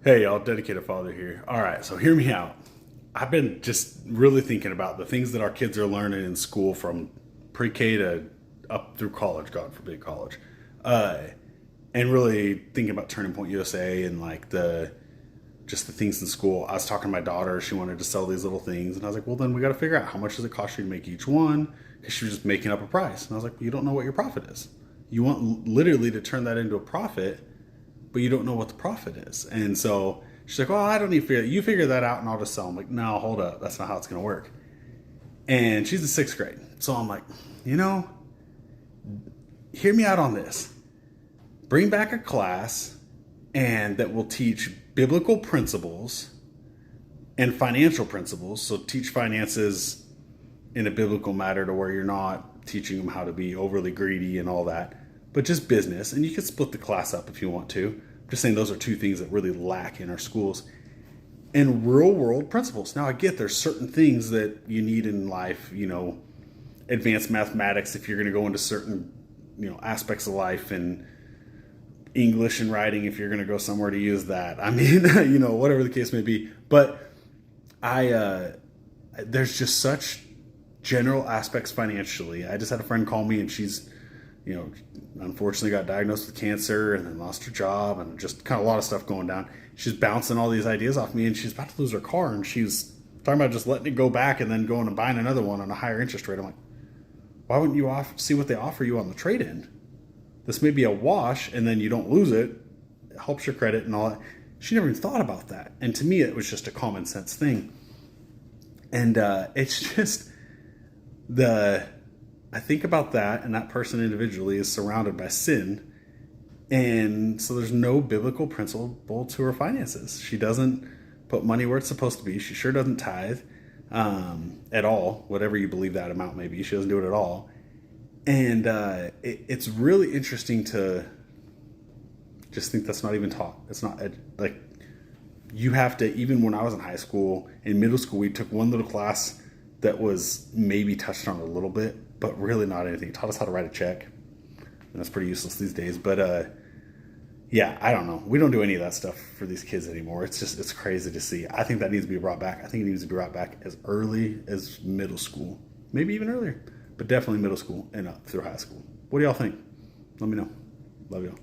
Hey, y'all, dedicated father here. All right, so hear me out. I've been just really thinking about the things that our kids are learning in school from pre-K to up through college, God forbid college, uh, and really thinking about Turning Point USA and like the just the things in school. I was talking to my daughter; she wanted to sell these little things, and I was like, "Well, then we got to figure out how much does it cost you to make each one?" Because she was just making up a price, and I was like, well, "You don't know what your profit is. You want literally to turn that into a profit, but you don't know what the profit is." And so she's like, "Oh, I don't need to figure it. You figure that out and I'll just sell." I'm like, "No, hold up. That's not how it's going to work." And she's in sixth grade. So I'm like, you know, hear me out on this. Bring back a class and that will teach biblical principles and financial principles. So teach finances in a biblical matter to where you're not teaching them how to be overly greedy and all that, but just business. And you can split the class up if you want to. I'm just saying those are two things that really lack in our schools. And real world principles. Now I get there's certain things that you need in life, advanced mathematics if you're going to go into certain, aspects of life, and English and writing if you're going to go somewhere to use that. I mean, whatever the case may be. But there's just such general aspects financially. I just had a friend call me and she's, unfortunately got diagnosed with cancer and then lost her job and just kind of a lot of stuff going down. She's bouncing all these ideas off me and she's about to lose her car and she's talking about just letting it go back and then going and buying another one on a higher interest rate. I'm like, why wouldn't you see what they offer you on the trade-in? This may be a wash and then you don't lose it. It helps your credit and all that. She never even thought about that. And to me, it was just a common sense thing. And it's just I think about that, and that person individually is surrounded by sin. And so there's no biblical principle to her finances. She doesn't put money where it's supposed to be. She sure doesn't tithe at all, whatever you believe that amount may be. She doesn't do it at all. And it's really interesting to just think that's not even taught. It's not like you have to, even when I was in high school, in middle school, we took one little class that was maybe touched on a little bit, but really not anything. It taught us how to write a check. And that's pretty useless these days. But yeah, I don't know. We don't do any of that stuff for these kids anymore. It's crazy to see. I think that needs to be brought back. I think it needs to be brought back as early as middle school, maybe even earlier, but definitely middle school and up through high school. What do y'all think? Let me know. Love y'all.